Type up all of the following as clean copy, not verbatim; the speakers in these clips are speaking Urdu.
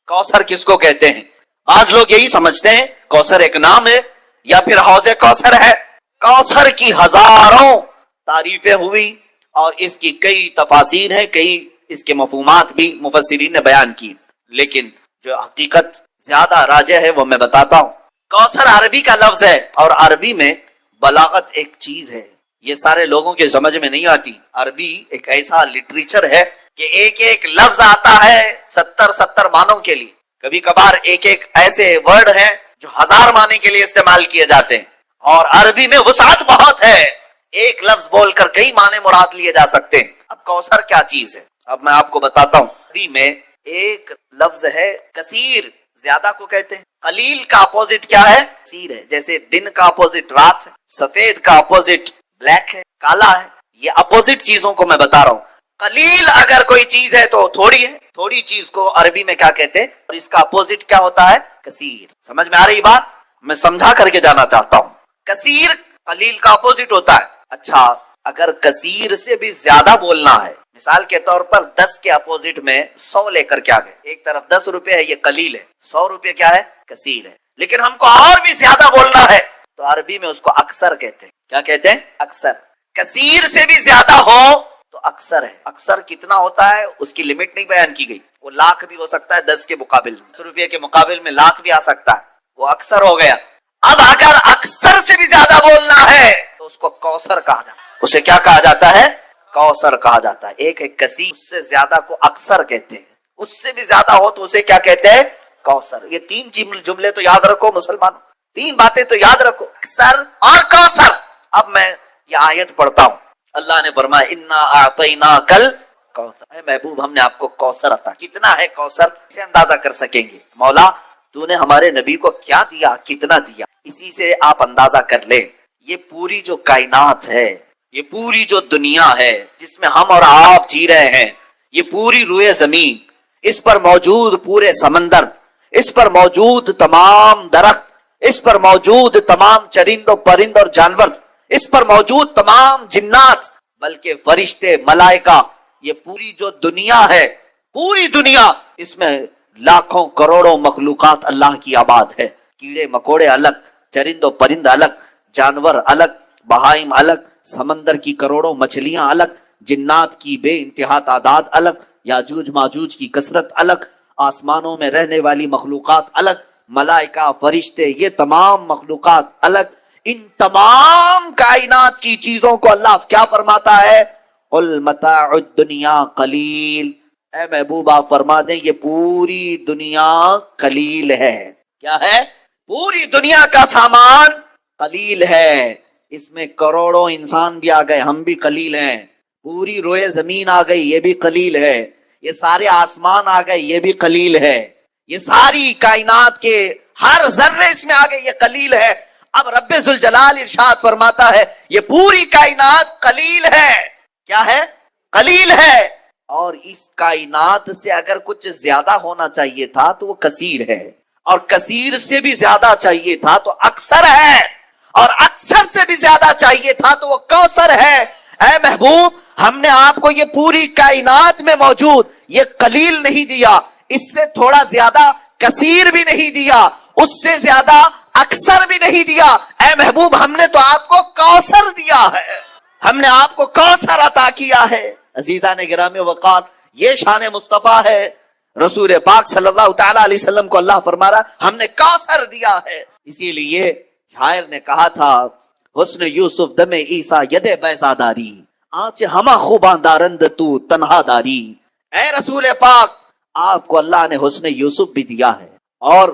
کوثر کس کو کہتے ہیں؟ بعض لوگ یہی سمجھتے ہیں کوثر ایک نام ہے یا پھر حوض کوثر ہے. کوثر کی ہزاروں تعریفیں ہوئی اور اس کی کئی تفاسیر ہیں, کئی اس کے مفہومات بھی مفسرین نے بیان کی, لیکن جو حقیقت زیادہ راجح ہے وہ میں بتاتا ہوں. کوثر عربی کا لفظ ہے اور عربی میں بلاغت ایک چیز ہے, یہ سارے لوگوں کے سمجھ میں نہیں آتی. عربی ایک ایسا لٹریچر ہے کہ ایک ایک لفظ آتا ہے 70 معنوں کے لیے. کبھی کبھار ایک ایک ایسے ورڈ ہیں جو 1000 معنی کے لیے استعمال کیے جاتے ہیں, اور عربی میں وسعت بہت ہے, ایک لفظ بول کر کئی معنی مراد لیے جا سکتے ہیں. اب کوثر کیا چیز ہے اب میں آپ کو بتاتا ہوں. عربی میں ایک لفظ ہے کثیر, زیادہ کو کہتے ہیں. قلیل کا اپوزٹ کیا ہے؟ کثیر ہے. جیسے دن کا اپوزٹ رات ہے, سفید کا اپوزٹ بلیک ہے, کالا ہے. یہ اپوزٹ چیزوں کو میں بتا رہا ہوں. قلیل اگر کوئی چیز ہے تو تھوڑی ہے, تھوڑی چیز کو عربی میں کیا کہتے ہیں, اور اس کا اپوزٹ کیا ہوتا ہے؟ کثیر. سمجھ میں آ رہی بات؟ میں سمجھا کر کے جانا چاہتا ہوں. کثیر قلیل کا اپوزٹ ہوتا ہے. اچھا, اگر کثیر سے بھی زیادہ بولنا ہے, مثال کے طور پر 10 کے اپوزٹ میں 100 لے کر کیا گئے, ایک طرف 10 روپے ہے یہ قلیل ہے, 100 روپے کیا ہے؟ کثیر ہے. لیکن ہم کو اور بھی زیادہ بولنا ہے تو عربی میں اس کو اکثر کہتے ہیں. کیا کہتے ہیں؟ اکثر. کثیر سے بھی زیادہ ہو تو اکثر ہے. اکثر کتنا ہوتا ہے اس کی لمٹ نہیں بیان کی گئی, وہ لاکھ بھی ہو سکتا ہے 10 کے مقابل میں, 10 روپے کے مقابل میں لاکھ بھی آ سکتا ہے, وہ اکثر ہو گیا. اب اگر اکثر سے بھی زیادہ بولنا ہے تو اس کو کوثر کہا جاتا ہے. اسے کیا کہا جاتا ہے؟ کوثر کہا جاتا ہے. ایک ہے کثیر, اس سے زیادہ کو اکثر کہتے ہیں, اس سے بھی زیادہ ہو تو اسے کیا کہتے ہیں؟ کوثر. یہ 3 جملے تو یاد رکھو مسلمانوں, 3 باتیں تو یاد رکھو, اکثر اور کوثر. اب میں یہ آیت پڑھتا ہوں. اللہ نے فرمایا انا اعطیناکل کوثر, اے محبوب ہم نے آپ کو کوثر عطا. کتنا ہے کوثر سے اندازہ کر سکیں گے. مولا تو نے ہمارے نبی کو کیا دیا, کتنا دیا, اسی سے آپ اندازہ کر لیں. یہ پوری جو کائنات ہے, یہ پوری جو دنیا ہے جس میں ہم اور آپ جی رہے ہیں, یہ پوری روئے زمین, اس پر موجود پورے سمندر, اس پر موجود تمام درخت, اس پر موجود تمام چرند و پرند اور جانور, اس پر موجود تمام جنات, بلکہ فرشتے, ملائکہ, یہ پوری جو دنیا ہے, پوری دنیا, اس میں لاکھوں کروڑوں مخلوقات اللہ کی آباد ہے. کیڑے مکوڑے الگ, چرند و پرند الگ, جانور الگ, بہائم الگ, سمندر کی کروڑوں مچھلیاں الگ, جنات کی بے انتہا تعداد الگ, یاجوج ماجوج کی کثرت الگ, آسمانوں میں رہنے والی مخلوقات الگ, ملائکہ, فرشتے, یہ تمام مخلوقات الگ. ان تمام کائنات کی چیزوں کو اللہ کیا فرماتا ہے؟ قل متاع الدنیا قلیل. اے محبوب آپ فرما دیں یہ پوری دنیا قلیل ہے. کیا ہے؟ پوری دنیا کا سامان قلیل ہے. اس میں کروڑوں انسان بھی آ گئے, ہم بھی قلیل ہیں. پوری روئے زمین آ گئی, یہ بھی قلیل ہے. یہ سارے آسمان آ گئے, یہ بھی قلیل ہے. یہ ساری کائنات کے ہر ذرے اس میں آ گئے, یہ قلیل ہے. اب رب ذوالجلال ارشاد فرماتا ہے یہ پوری کائنات قلیل ہے. کیا ہے؟ قلیل ہے. اور اس کائنات سے اگر کچھ زیادہ ہونا چاہیے تھا تو وہ کثیر ہے, اور کثیر سے بھی زیادہ چاہیے تھا تو اکثر ہے, اور اکثر سے بھی زیادہ چاہیے تھا تو وہ کوثر ہے. اے محبوب ہم نے آپ کو یہ پوری کائنات میں موجود یہ قلیل نہیں دیا, اس سے تھوڑا زیادہ کثیر بھی نہیں دیا, اس سے زیادہ اکثر بھی نہیں دیا. اے محبوب ہم نے تو آپ کو کوثر دیا ہے, ہم نے آپ کو کوثر عطا کیا ہے. عزیزان گرامی وقار, یہ شان مصطفیٰ ہے. رسول پاک صلی اللہ تعالی علیہ وسلم کو اللہ فرما رہا ہم نے کوثر دیا ہے. اسی لیے شاعر نے کہا تھا حسن یوسف دم عیسیٰ ید بیضا داری, آنچ ہما خوباں دارند تو تنہا داری. اے رسول پاک آپ کو اللہ نے حسن یوسف بھی دیا ہے, اور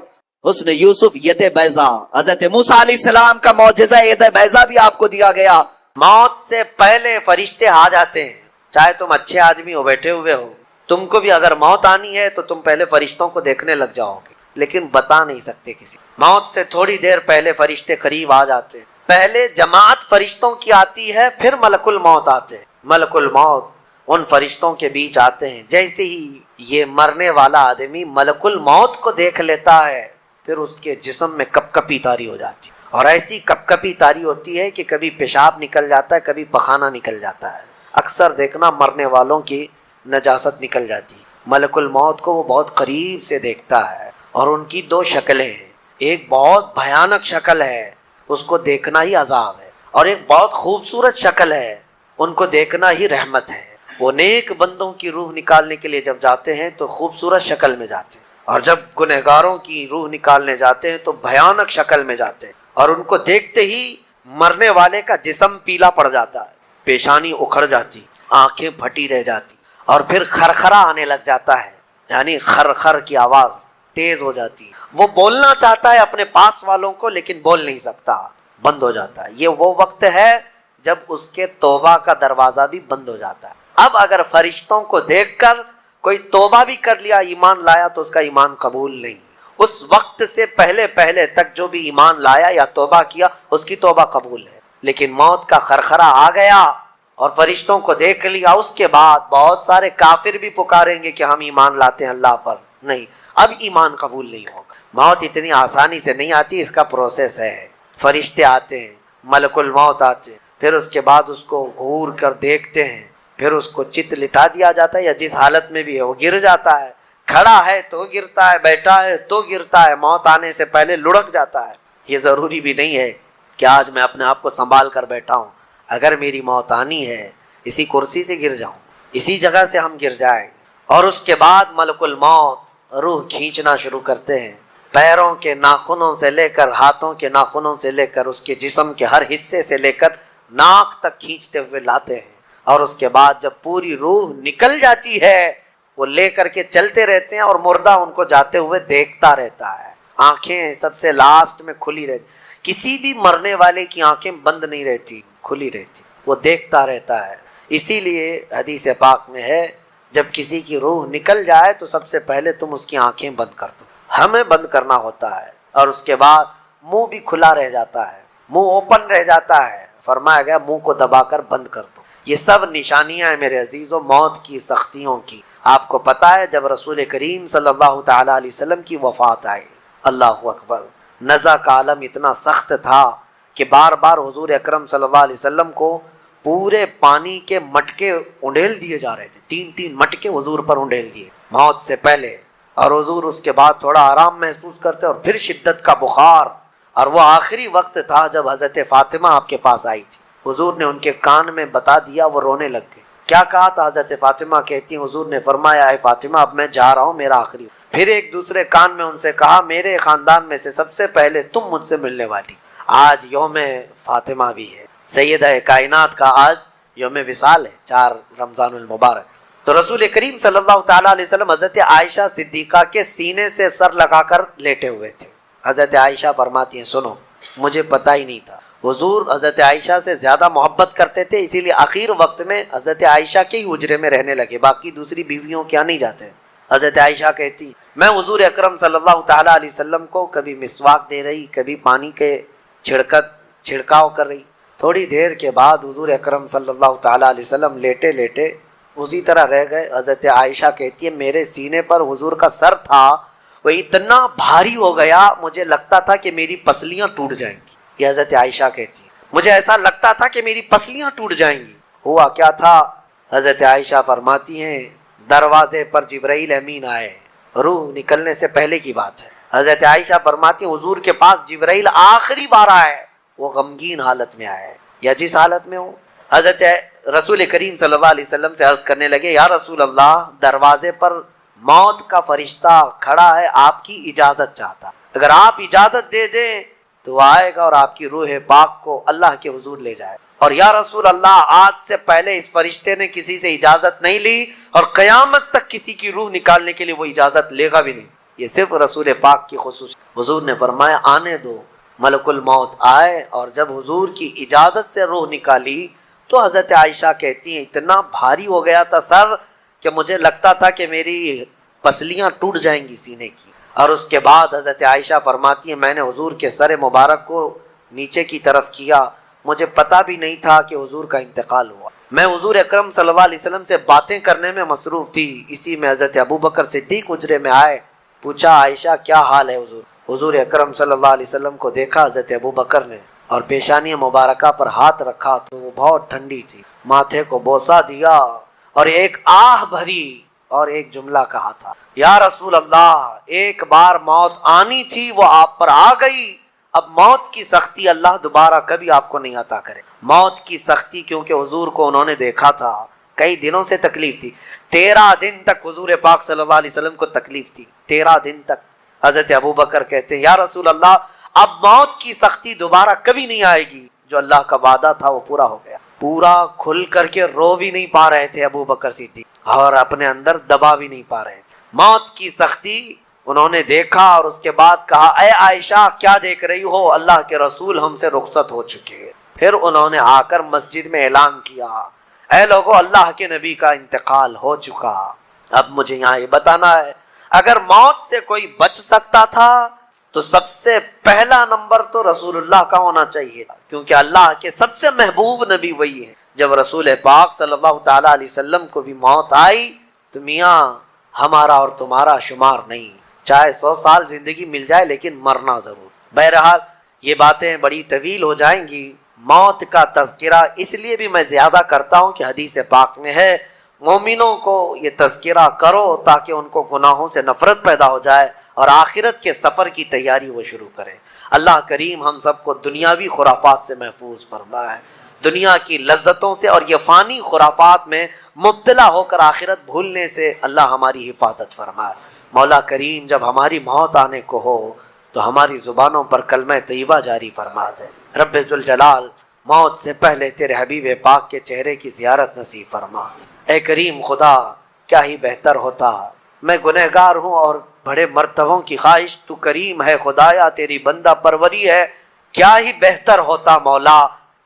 حسن یوسف ید بیضا, حضرت موسیٰ علیہ السلام کا معجزہ ید بیضا بھی آپ کو دیا گیا. موت سے پہلے فرشتے آ جاتے ہیں, چاہے تم اچھے آدمی ہو, بیٹھے ہوئے ہو, تم کو بھی اگر موت آنی ہے تو تم پہلے فرشتوں کو دیکھنے لگ جاؤ گے, لیکن بتا نہیں سکتے کسی. موت سے تھوڑی دیر پہلے فرشتے قریب آ جاتے ہیں. پہلے جماعت فرشتوں کی آتی ہے, پھر ملک الموت آتے ہیں. ملک الموت ان فرشتوں کے بیچ آتے ہیں. جیسے ہی یہ مرنے والا آدمی ملک الموت کو دیکھ لیتا ہے, پھر اس کے جسم میں کپ کپی تاری ہو جاتی ہے, اور ایسی کپ کپی تاری ہوتی ہے کہ کبھی پیشاب نکل جاتا ہے, کبھی پخانہ نکل جاتا ہے. اکثر دیکھنا مرنے والوں کی نجاست نکل جاتی ہے. ملک الموت کو وہ بہت قریب سے دیکھتا ہے، اور ان کی دو شکلیں ہیں، ایک بہت بھیانک شکل ہے، اس کو دیکھنا ہی عذاب ہے، اور ایک بہت خوبصورت شکل ہے، ان کو دیکھنا ہی رحمت ہے۔ وہ نیک بندوں کی روح نکالنے کے لیے جب جاتے ہیں تو خوبصورت شکل میں جاتے ہیں، اور جب گنہگاروں کی روح نکالنے جاتے ہیں تو بھیانک شکل میں جاتے ہیں، اور ان کو دیکھتے ہی مرنے والے کا جسم پیلا پڑ جاتا ہے، پیشانی اکھڑ جاتی، آنکھیں پھٹی رہ جاتی، اور پھر خرخرا آنے لگ جاتا ہے، یعنی خر کی آواز تیز ہو جاتی ہے۔ وہ بولنا چاہتا ہے اپنے پاس والوں کو، لیکن بول نہیں سکتا، بند ہو جاتا ہے۔ یہ وہ وقت ہے جب اس کے توبہ کا دروازہ بھی بند ہو جاتا ہے۔ اب اگر فرشتوں کو دیکھ کر کوئی توبہ بھی کر لیا، ایمان لایا، تو اس کا ایمان قبول نہیں۔ اس وقت سے پہلے تک جو بھی ایمان لایا یا توبہ کیا، اس کی توبہ قبول ہے، لیکن موت کا خرخرا آ گیا اور فرشتوں کو دیکھ لیا، اس کے بعد بہت سارے کافر بھی پکاریں گے کہ ہم ایمان لاتے ہیں اللہ پر، نہیں، اب ایمان قبول نہیں ہوگا۔ موت اتنی آسانی سے نہیں آتی، اس کا پروسیس ہے۔ فرشتے آتے ہیں، ملک الموت آتے ہیں، پھر اس کے بعد اس کو گھور کر دیکھتے ہیں، پھر اس کو چت لٹا دیا جاتا ہے، یا جس حالت میں بھی ہے وہ گر جاتا ہے، کھڑا ہے تو گرتا ہے، بیٹھا ہے تو گرتا ہے، موت آنے سے پہلے لڑک جاتا ہے۔ یہ ضروری بھی نہیں ہے کہ آج میں اپنے آپ کو سنبھال کر بیٹھا ہوں، اگر میری موت آنی ہے اسی کرسی سے گر جاؤں، اسی جگہ سے ہم گر جائیں۔ اور اس کے بعد ملک الموت روح کھینچنا شروع کرتے ہیں، پیروں کے ناخنوں سے لے کر ہاتھوں کے ناخنوں سے لے کر اس کے جسم کے ہر حصے سے لے کر ناک تک کھینچتے ہوئے لاتے ہیں، اور اس کے بعد جب پوری روح نکل جاتی ہے وہ لے کر کے چلتے رہتے ہیں، اور مردہ ان کو جاتے ہوئے دیکھتا رہتا ہے، آنکھیں سب سے لاسٹ میں کھلی رہتی، کسی بھی مرنے والے کی آنکھیں بند نہیں رہتی، کھلی رہتی، وہ دیکھتا رہتا ہے۔ اسی لیے حدیث پاک میں ہے جب کسی کی روح نکل جائے تو سب سے پہلے تم اس کی آنکھیں بند کر دو، ہمیں بند کرنا ہوتا ہے، اور اس کے بعد منہ بھی کھلا رہ جاتا ہے، منہ اوپن رہ جاتا ہے، فرمایا گیا منہ کو دبا کر بند کر دو۔ یہ سب نشانیاں ہیں میرے عزیزوں موت کی سختیوں کی۔ آپ کو پتا ہے جب رسول کریم صلی اللہ تعالی علیہ وسلم کی وفات آئی، اللہ اکبر، نزع کا عالم اتنا سخت تھا کہ بار بار حضور اکرم صلی اللہ علیہ وسلم کو پورے پانی کے مٹکے انڈیل دیے جا رہے تھے، 3 مٹکے حضور پر انڈیل دیے موت سے پہلے، اور حضور اس کے بعد تھوڑا آرام محسوس کرتے اور پھر شدت کا بخار۔ اور وہ آخری وقت تھا جب حضرت فاطمہ آپ کے پاس آئی تھی، حضور نے ان کے کان میں بتا دیا، وہ رونے لگ گئے۔ کیا کہا تھا حضرت فاطمہ کہتی ہیں حضور نے فرمایا اے فاطمہ اب میں جا رہا ہوں، میرا آخری۔ پھر ایک دوسرے کان میں ان سے کہا میرے خاندان میں سے سب سے پہلے تم مجھ سے ملنے والی۔ آج یوم فاطمہ بھی ہے، سیدہ کائنات کا آج یوم وصال ہے، 4 رمضان المبارک۔ تو رسول کریم صلی اللہ تعالیٰ علیہ وسلم حضرت عائشہ صدیقہ کے سینے سے سر لگا کر لیٹے ہوئے تھے۔ حضرت عائشہ فرماتی ہیں سنو مجھے پتہ ہی نہیں تھا، حضور حضرت عائشہ سے زیادہ محبت کرتے تھے، اسی لیے آخر وقت میں حضرت عائشہ کے ہی حجرے میں رہنے لگے، باقی دوسری بیویوں کیا نہیں جاتے۔ حضرت عائشہ کہتی میں حضور اکرم صلی اللہ تعالیٰ علیہ وسلم کو کبھی مسواک دے رہی، کبھی پانی کے چھڑکاؤ کر رہی۔ تھوڑی دیر کے بعد حضور اکرم صلی اللہ تعالیٰ علیہ وسلم لیٹے لیٹے اسی طرح رہ گئے۔ حضرت عائشہ کہتی ہے میرے سینے پر حضور کا سر تھا، وہ اتنا بھاری ہو گیا مجھے لگتا تھا کہ میری پسلیاں ٹوٹ جائیں گی۔ یہ حضرت عائشہ کہتی ہے مجھے ایسا لگتا تھا کہ میری پسلیاں ٹوٹ جائیں گی۔ ہوا کیا تھا؟ حضرت عائشہ فرماتی ہیں دروازے پر جبرائیل امین آئے، روح نکلنے سے پہلے کی بات ہے۔ حضرت عائشہ فرماتی ہیں حضور کے پاس جبرائیل آخری بار آئے، وہ غمگین حالت میں آئے یا جس حالت میں ہو۔ حضرت رسول کریم صلی اللہ علیہ وسلم سے عرض کرنے لگے یا رسول اللہ دروازے پر موت کا فرشتہ کھڑا ہے، آپ کی اجازت چاہتا، اگر آپ اجازت دے دیں تو وہ آئے گا اور آپ کی روح پاک کو اللہ کے حضور لے جائے۔ اور یا رسول اللہ آج سے پہلے اس فرشتے نے کسی سے اجازت نہیں لی اور قیامت تک کسی کی روح نکالنے کے لیے وہ اجازت لے گا بھی نہیں، یہ صرف رسول پاک کی خصوصیت۔ حضور نے فرمایا آنے دو۔ ملک الموت آئے اور جب حضور کی اجازت سے روح نکالی تو حضرت عائشہ کہتی ہیں اتنا بھاری ہو گیا تھا سر کہ مجھے لگتا تھا کہ میری پسلیاں ٹوٹ جائیں گی سینے کی۔ اور اس کے بعد حضرت عائشہ فرماتی ہیں میں نے حضور کے سر مبارک کو نیچے کی طرف کیا، مجھے پتہ بھی نہیں تھا کہ حضور کا انتقال ہوا۔ میں حضور اکرم صلی اللہ علیہ وسلم سے باتیں کرنے میں مصروف تھی، اسی میں حضرت ابوبکر صدیق حجرے میں آئے، پوچھا عائشہ کیا حال ہے حضور؟ حضور اکرم صلی اللہ علیہ وسلم کو دیکھا حضرت ابوبکر نے اور پیشانی مبارکہ پر ہاتھ رکھا تو وہ بہت ٹھنڈی تھی، ماتھے کو بوسہ دیا اور ایک آہ بھری اور ایک جملہ کہا تھا، یا رسول اللہ ایک بار موت آنی تھی وہ آپ پر آ گئی، اب موت کی سختی اللہ دوبارہ کبھی آپ کو نہیں عطا کرے۔ موت کی سختی کیونکہ حضور کو انہوں نے دیکھا تھا، کئی دنوں سے تکلیف تھی، 13 دن تک حضور پاک صلی اللہ علیہ وسلم کو تکلیف تھی، 13 دن تک۔ حضرت ابوبکر کہتے ہیں یا رسول اللہ اب موت کی سختی دوبارہ کبھی نہیں آئے گی، جو اللہ کا وعدہ تھا وہ پورا ہو گیا۔ پورا کھل کر کے رو بھی نہیں پا رہے تھے ابوبکر صدیق، اور اپنے اندر دبا بھی نہیں پا رہے تھے۔ موت کی سختی انہوں نے دیکھا اور اس کے بعد کہا اے عائشہ کیا دیکھ رہی ہو، اللہ کے رسول ہم سے رخصت ہو چکے۔ پھر انہوں نے آ کر مسجد میں اعلان کیا اے لوگو اللہ کے نبی کا انتقال ہو چکا۔ اب مجھے یہاں یہ بتانا ہے اگر موت سے کوئی بچ سکتا تھا تو سب سے پہلا نمبر تو رسول اللہ کا ہونا چاہیے، کیونکہ اللہ کے سب سے محبوب نبی وہی ہے۔ جب رسول پاک صلی اللہ تعالیٰ علیہ وسلم کو بھی موت آئی تو میاں ہمارا اور تمہارا شمار نہیں، چاہے 100 سال زندگی مل جائے لیکن مرنا ضرور۔ بہرحال یہ باتیں بڑی طویل ہو جائیں گی، موت کا تذکرہ اس لیے بھی میں زیادہ کرتا ہوں کہ حدیث پاک میں ہے مومنوں کو یہ تذکرہ کرو تاکہ ان کو گناہوں سے نفرت پیدا ہو جائے اور آخرت کے سفر کی تیاری وہ شروع کریں۔ اللہ کریم ہم سب کو دنیاوی خرافات سے محفوظ فرمائے، دنیا کی لذتوں سے اور یہ فانی خرافات میں مبتلا ہو کر آخرت بھولنے سے اللہ ہماری حفاظت فرمائے۔ مولا کریم جب ہماری موت آنے کو ہو تو ہماری زبانوں پر کلمہ طیبہ جاری فرما دے۔ رب ذوالجلال موت سے پہلے تیرے حبیب پاک کے چہرے کی زیارت نصیب فرما۔ اے کریم خدا کیا ہی بہتر ہوتا، میں گنہگار ہوں اور بڑے مرتبوں کی خواہش، تو کریم ہے خدایا تیری بندہ پروری ہے، کیا ہی بہتر ہوتا مولا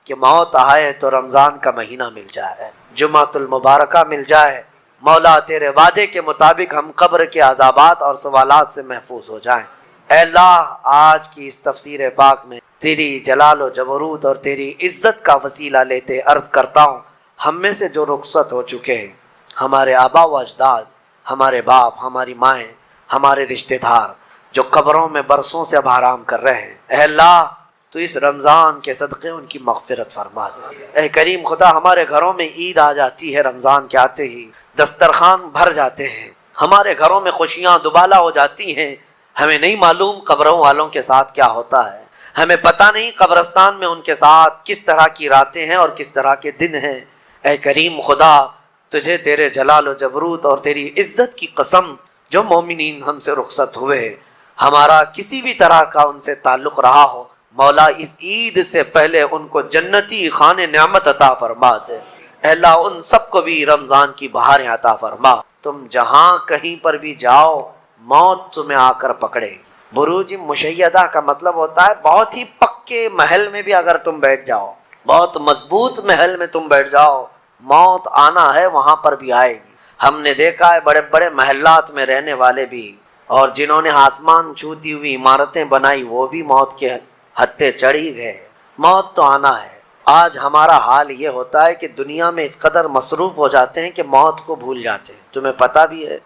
کہ موت آئے تو رمضان کا مہینہ مل جائے، جمعۃ المبارکہ مل جائے، مولا تیرے وعدے کے مطابق ہم قبر کے عذابات اور سوالات سے محفوظ ہو جائیں۔ اے اللہ آج کی اس تفسیر پاک میں تیری جلال و جبروت اور تیری عزت کا وسیلہ لیتے عرض کرتا ہوں ہم میں سے جو رخصت ہو چکے ہیں، ہمارے آبا و اجداد، ہمارے باپ، ہماری مائیں، ہمارے رشتہ دار جو قبروں میں برسوں سے اب آرام کر رہے ہیں، اے اللہ تو اس رمضان کے صدقے ان کی مغفرت فرما دے۔ اے کریم خدا ہمارے گھروں میں عید آ جاتی ہے، رمضان کے آتے ہی دسترخوان بھر جاتے ہیں، ہمارے گھروں میں خوشیاں دوبالا ہو جاتی ہیں، ہمیں نہیں معلوم قبروں والوں کے ساتھ کیا ہوتا ہے، ہمیں پتہ نہیں قبرستان میں ان کے ساتھ کس طرح کی راتیں ہیں اور کس طرح کے دن ہیں۔ اے کریم خدا تجھے تیرے جلال و جبروت اور تیری عزت کی قسم جو مومنین ہم سے رخصت ہوئے ہمارا کسی بھی طرح کا ان سے تعلق رہا ہو، مولا اس عید سے پہلے ان کو جنتی خان نعمت عطا فرما دے۔ اے اللہ ان سب کو بھی رمضان کی بہاریں عطا فرما۔ تم جہاں کہیں پر بھی جاؤ موت تمہیں آ کر پکڑے گی۔ بروج مشیدہ کا مطلب ہوتا ہے بہت ہی پکے محل میں بھی اگر تم بیٹھ جاؤ، بہت مضبوط محل میں تم بیٹھ جاؤ، موت آنا ہے وہاں پر بھی آئے گی۔ ہم نے دیکھا ہے بڑے بڑے محلات میں رہنے والے بھی اور جنہوں نے آسمان چھوتی ہوئی عمارتیں بنائی وہ بھی موت کے ہتھے چڑھی گئے۔ موت تو آنا ہے۔ آج ہمارا حال یہ ہوتا ہے کہ دنیا میں اس قدر مصروف ہو جاتے ہیں کہ موت کو بھول جاتے ہیں۔ تمہیں پتہ بھی ہے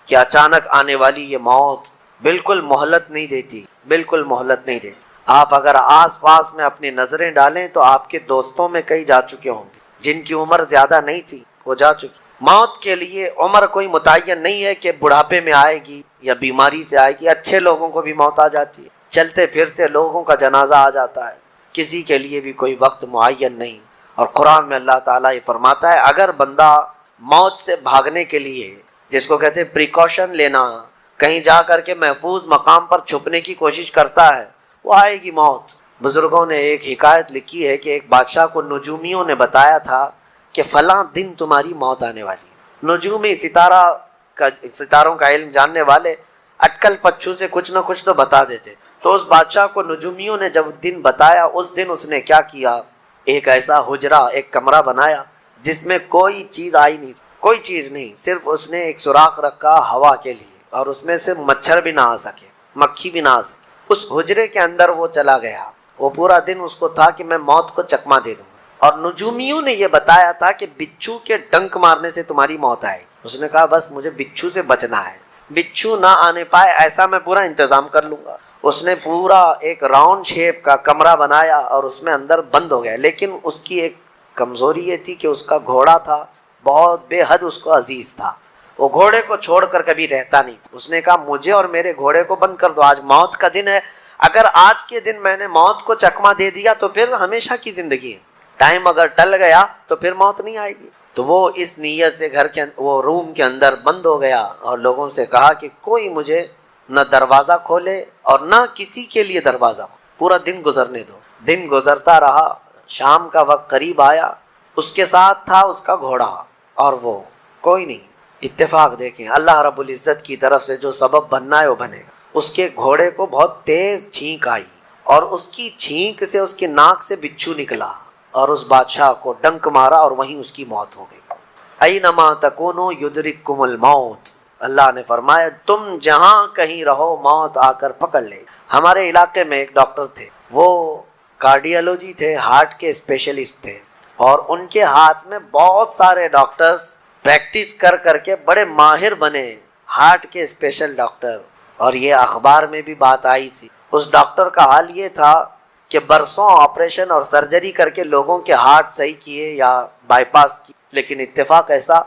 کہ اچانک آنے والی یہ موت بالکل مہلت نہیں دیتی، بالکل مہلت نہیں دیتی۔ آپ اگر آس پاس میں اپنی نظریں ڈالیں تو آپ کے دوستوں میں کئی جا چکے ہوں گے، جن کی عمر زیادہ نہیں تھی وہ جا چکی۔ موت کے لیے عمر کوئی متعین نہیں ہے کہ بڑھاپے میں آئے گی یا بیماری سے آئے گی، اچھے لوگوں کو بھی موت آ جاتی ہے، چلتے پھرتے لوگوں کا جنازہ آ جاتا ہے، کسی کے لیے بھی کوئی وقت معین نہیں۔ اور قرآن میں اللہ تعالیٰ یہ فرماتا ہے اگر بندہ موت سے بھاگنے کے لیے، جس کو کہتے ہیں پریکاشن لینا، کہیں جا کر کے محفوظ مقام پر چھپنے کی کوشش کرتا ہے، وہ آئے گی موت۔ بزرگوں نے ایک حکایت لکھی ہے کہ ایک بادشاہ کو نجومیوں نے بتایا تھا کہ فلاں دن تمہاری موت آنے والی ہے۔ نجومی ستاروں کا علم جاننے والے اٹکل پچھو سے کچھ نہ کچھ تو بتا دیتے۔ تو اس بادشاہ کو نجومیوں نے جب دن بتایا، اس دن اس نے کیا کیا، ایک ایسا حجرہ، ایک کمرہ بنایا جس میں کوئی چیز آئی نہیں، کوئی چیز نہیں، صرف اس نے ایک سوراخ رکھا ہوا کے لیے، اور اس میں سے مچھر بھی نہ آ سکے، مکھی بھی نہ آ سکے۔ اس حجرے کے اندر وہ چلا گیا، وہ پورا دن اس کو تھا کہ میں موت کو چکما دے دوں، اور نجومیوں نے یہ بتایا تھا کہ بچھو کے ڈنک مارنے سے تمہاری موت آئے گی۔ اس نے کہا بس مجھے بچھو سے بچنا ہے، بچھو نہ آنے پائے ایسا میں پورا انتظام کر لوں گا۔ اس نے پورا ایک راؤنڈ شیپ کا کمرہ بنایا اور اس میں اندر بند ہو گیا، لیکن اس کی ایک کمزوری یہ تھی کہ اس کا گھوڑا تھا، بہت بے حد اس کو عزیز تھا۔ وہ گھوڑے کو چھوڑ کر کبھی رہتا نہیں. اس نے کہا مجھے اور میرے گھوڑے کو بند کر دو, آج موت کا دن ہے, اگر آج کے دن میں نے موت کو چکما دے دیا تو پھر ہمیشہ کی زندگی ہے, ٹائم اگر ٹل گیا تو پھر موت نہیں آئے گی. تو وہ اس نیت سے گھر کے وہ روم کے اندر بند ہو گیا اور لوگوں سے کہا کہ کوئی مجھے نہ دروازہ کھولے اور نہ کسی کے لیے دروازہ کھولے, پورا دن گزرنے دو. دن گزرتا رہا, شام کا وقت قریب آیا, اس کے ساتھ تھا اس کا گھوڑا اور وہ کوئی نہیں. اتفاق دیکھیں, اللہ رب العزت کی طرف سے جو سبب بننا ہے وہ بنے گا. اس کے گھوڑے کو بہت تیز چھینک آئی اور اس کی چھینک سے اس کے ناک سے بچھو نکلا اور اس بادشاہ کو ڈنک مارا اور وہیں اس کی موت ہو گئی. اینما تکونوا یدرککم الموت, اللہ نے فرمایا تم جہاں کہیں رہو موت آ کر پکڑ لے. ہمارے علاقے میں ایک ڈاکٹر تھے, وہ کارڈیالوجی تھے, ہارٹ کے اسپیشلسٹ تھے, اور ان کے ہاتھ میں بہت سارے ڈاکٹرز پریکٹس کر کر کے بڑے ماہر بنے, ہارٹ کے اسپیشل ڈاکٹر. اور یہ اخبار میں بھی بات آئی تھی. اس ڈاکٹر کا حال یہ تھا کہ برسوں آپریشن اور سرجری کر کے لوگوں کے ہارٹ صحیح کیے یا بائی پاس کیے, لیکن اتفاق ایسا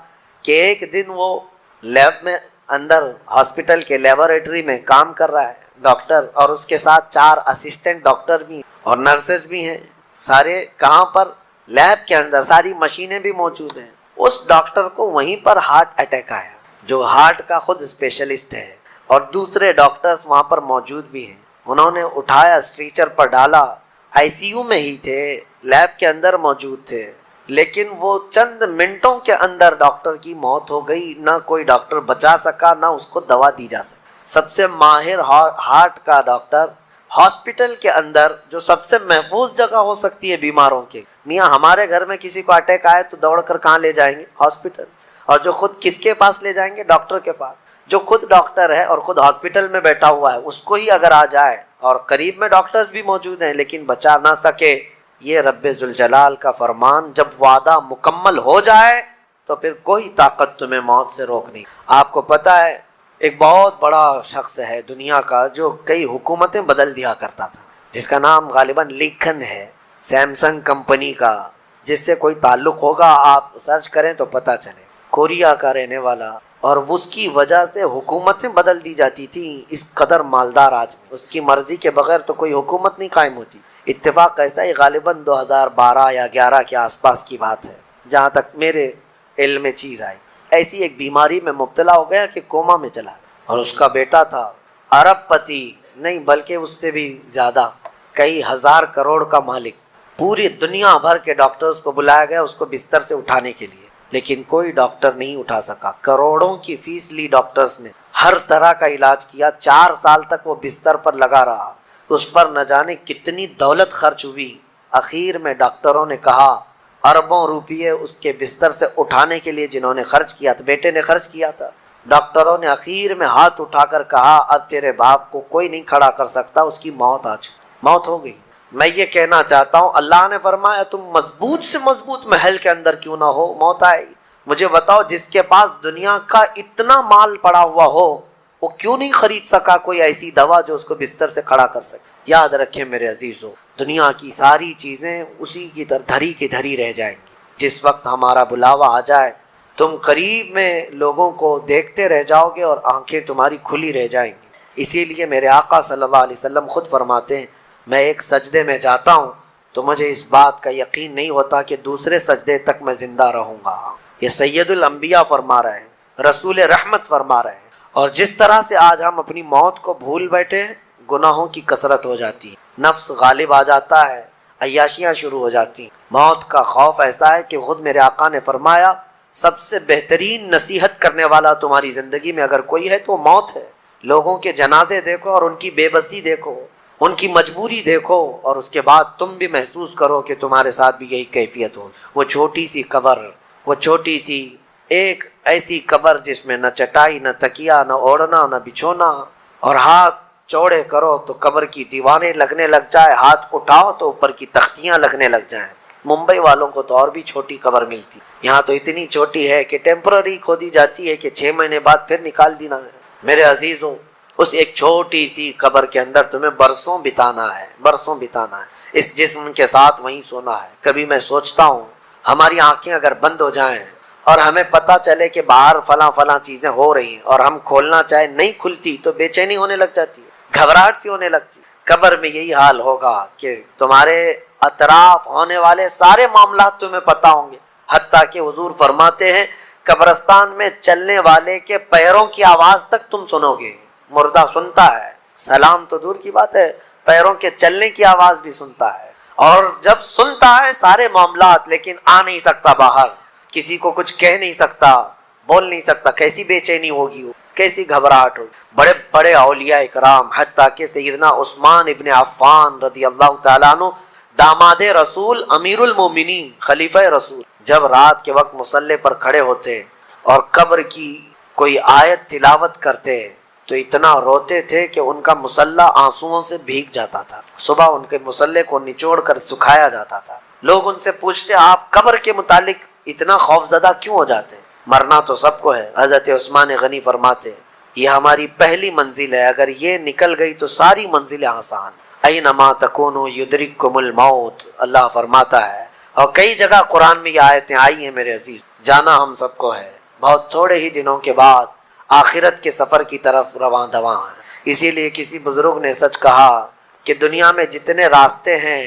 کہ ایک دن وہ لیب میں اندر ہاسپٹل کے لیبارٹری میں کام کر رہا ہے ڈاکٹر, اور اس کے ساتھ 4 اسسٹنٹ ڈاکٹر بھی اور نرسز بھی ہیں, سارے کہاں پر, لیب کے اندر, ساری مشینیں بھی موجود ہیں. اس ڈاکٹر کو وہیں پر ہارٹ اٹیک آیا, جو ہارٹ کا خود اسپیشلسٹ ہے, اور دوسرے ڈاکٹرز وہاں پر موجود بھی ہیں. انہوں نے اٹھایا, اسٹریچر پر ڈالا, آئی سی یو میں ہی تھے, لیب کے اندر موجود تھے, لیکن وہ چند منٹوں کے اندر ڈاکٹر کی موت ہو گئی. نہ کوئی ڈاکٹر بچا سکا, نہ اس کو دوا دی جا سکی. سب سے ماہر ہارٹ کا ڈاکٹر ہاسپٹل کے اندر, جو سب سے محفوظ جگہ ہو سکتی ہے بیماروں کے. میاں ہمارے گھر میں کسی کو اٹیک آئے تو دوڑ کر کہاں لے جائیں گے؟ ہاسپٹل. اور جو خود کس کے پاس لے جائیں گے؟ ڈاکٹر کے پاس. جو خود ڈاکٹر ہے اور خود ہاسپٹل میں بیٹھا ہوا ہے, اس کو ہی اگر آ جائے, اور قریب میں ڈاکٹرز بھی موجود ہیں لیکن بچا نہ سکے, یہ رب ذوالجلال کا فرمان. جب وعدہ مکمل ہو جائے تو پھر کوئی طاقت تمہیں موت سے روک نہیں. آپ کو پتہ ہے ایک بہت بڑا شخص ہے دنیا کا جو کئی حکومتیں بدل دیا کرتا تھا, جس کا نام غالباً لیکن ہے, سیمسنگ کمپنی کا, جس سے کوئی تعلق ہوگا آپ سرچ کریں تو پتہ چلے. کوریا کا رہنے والا, اور اس کی وجہ سے حکومتیں بدل دی جاتی تھیں. اس قدر مالدار آدمی, اس کی مرضی کے بغیر تو کوئی حکومت نہیں قائم ہوتی. اتفاق ایسا ہے, غالباً 2012 یا 11 کے آس پاس کی بات ہے جہاں تک میرے علم میں چیز آئی. ایسی ایک بیماری میں مبتلا ہو گیا کہ کوما میں چلا گیا, اور اس کا بیٹا تھا ارب پتی, نہیں بلکہ اس سے بھی زیادہ, کئی ہزار کروڑ کا مالک. پوری دنیا بھر کے ڈاکٹرز کو بلایا گیا اس کو بستر سے اٹھانے کے لیے, لیکن کوئی ڈاکٹر نہیں اٹھا سکا. کروڑوں کی فیس لی ڈاکٹرز نے, ہر طرح کا علاج کیا. 4 سال تک وہ بستر پر لگا رہا, اس پر نہ جانے کتنی دولت خرچ ہوئی. اخیر میں ڈاکٹروں نے کہا, اربوں روپیے اس کے بستر سے اٹھانے کے لیے جنہوں نے خرچ کیا تھا, بیٹے نے خرچ کیا تھا, ڈاکٹروں نے اخیر میں ہاتھ اٹھا کر کہا اب تیرے باپ کو کوئی نہیں کھڑا کر سکتا, اس کی موت آ چکی, موت ہو گئی. میں یہ کہنا چاہتا ہوں, اللہ نے فرمایا تم مضبوط سے مضبوط محل کے اندر کیوں نہ ہو, موت آئے گی. مجھے بتاؤ, جس کے پاس دنیا کا اتنا مال پڑا ہوا ہو, وہ کیوں نہیں خرید سکا کوئی ایسی دوا جو اس کو بستر سے کھڑا کر سکے؟ یاد رکھیں میرے عزیزو, دنیا کی ساری چیزیں اسی کی طرح دھری کی دھری رہ جائیں گی. جس وقت ہمارا بلاوا آ جائے, تم قریب میں لوگوں کو دیکھتے رہ جاؤ گے اور آنکھیں تمہاری کھلی رہ جائیں گی. اسی لیے میرے آقا صلی اللہ علیہ وسلم خود فرماتے ہیں, میں ایک سجدے میں جاتا ہوں تو مجھے اس بات کا یقین نہیں ہوتا کہ دوسرے سجدے تک میں زندہ رہوں گا. یہ سید الانبیاء فرما رہے ہیں, رسول رحمت فرما رہے ہیں. اور جس طرح سے آج ہم اپنی موت کو بھول بیٹھے ہیں, گناہوں کی کثرت ہو جاتی ہے, نفس غالب آ جاتا ہے, عیاشیاں شروع ہو جاتی ہیں. موت کا خوف ایسا ہے کہ خود میرے آقا نے فرمایا, سب سے بہترین نصیحت کرنے والا تمہاری زندگی میں اگر کوئی ہے تو موت ہے. لوگوں کے جنازے دیکھو اور ان کی بے بسی دیکھو, ان کی مجبوری دیکھو, اور اس کے بعد تم بھی محسوس کرو کہ تمہارے ساتھ بھی یہی کیفیت ہو. وہ چھوٹی سی قبر, وہ چھوٹی سی ایک ایسی قبر جس میں نہ چٹائی, نہ تکیا, نہ اوڑھنا, نہ بچھونا, اور ہاتھ چوڑے کرو تو قبر کی دیواریں لگنے لگ جائے, ہاتھ اٹھاؤ تو اوپر کی تختیاں لگنے لگ جائیں. ممبئی والوں کو تو اور بھی چھوٹی قبر ملتی, یہاں تو اتنی چھوٹی ہے کہ ٹیمپرری کھودی جاتی ہے کہ 6 مہینے بعد پھر نکال دینا ہے. میرے عزیزوں, اس ایک چھوٹی سی قبر کے اندر تمہیں برسوں بتانا ہے, برسوں بتانا ہے. اس جسم کے ساتھ وہیں سونا ہے. کبھی میں سوچتا ہوں, ہماری آنکھیں اگر بند ہو جائیں اور ہمیں پتہ چلے کہ باہر فلاں فلاں چیزیں ہو رہی ہیں اور ہم کھولنا چاہے نہیں کھلتی تو بے چینی ہونے لگ جاتی ہے، گھبراہٹ سی ہونے لگتی ہے۔ قبر میں یہی حال ہوگا کہ تمہارے اطراف ہونے والے سارے معاملات تمہیں پتہ ہوں گے، حتیٰ کہ حضور فرماتے ہیں قبرستان میں چلنے والے کے پیروں کی آواز تک تم سنو گے۔ مردہ سنتا ہے، سلام تو دور کی بات ہے، پیروں کے چلنے کی آواز بھی سنتا ہے، اور جب سنتا ہے سارے معاملات لیکن آ نہیں سکتا باہر، کسی کو کچھ کہہ نہیں سکتا، بول نہیں سکتا، کیسی بے چینی ہوگی وہ، کیسی گھبراہٹ ہوگی۔ بڑے بڑے اولیاء اکرام حتیٰ کہ سیدنا عثمان ابن عفان رضی اللہ تعالیٰ عنہ، داماد رسول، امیر المومنین، خلیفہ رسول، جب رات کے وقت مصلی پر کھڑے ہوتے اور قبر کی کوئی آیت تلاوت کرتے تو اتنا روتے تھے کہ ان کا مصلی آنسوؤں سے بھیگ جاتا تھا۔ صبح ان کے مصلی کو نچوڑ کر سکھایا جاتا تھا۔ لوگ ان سے پوچھتے آپ قبر کے متعلق اتنا خوف زدہ کیوں ہو جاتے؟ مرنا تو سب کو ہے۔ حضرت عثمان غنی فرماتے یہ ہماری پہلی منزل ہے، اگر یہ نکل گئی تو ساری منزلیں آسان۔ اینما تکونوا یدرککم الموت، اللہ فرماتا ہے، اور کئی جگہ قرآن میں یہ آیتیں آئی ہیں میرے عزیز، جانا ہم سب کو ہے، بہت تھوڑے ہی دنوں کے بعد آخرت کے سفر کی طرف رواں دواں ہیں۔ اسی لیے کسی بزرگ نے سچ کہا کہ دنیا میں جتنے راستے ہیں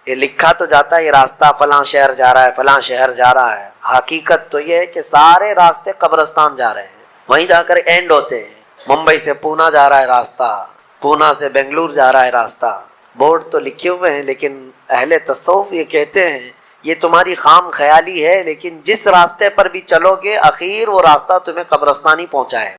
یہ لکھا تو جاتا ہے یہ راستہ فلاں شہر جا رہا ہے، فلاں شہر جا رہا ہے، حقیقت تو یہ ہے کہ سارے راستے قبرستان جا رہے ہیں، وہیں جا کر اینڈ ہوتے ہیں۔ ممبئی سے پونا جا رہا ہے راستہ، پونا سے بنگلور جا رہا ہے راستہ، بورڈ تو لکھے ہوئے ہیں، لیکن اہل تصوف یہ کہتے ہیں یہ تمہاری خام خیالی ہے، لیکن جس راستے پر بھی چلو گے اخیر وہ راستہ تمہیں قبرستان ہی پہنچائے۔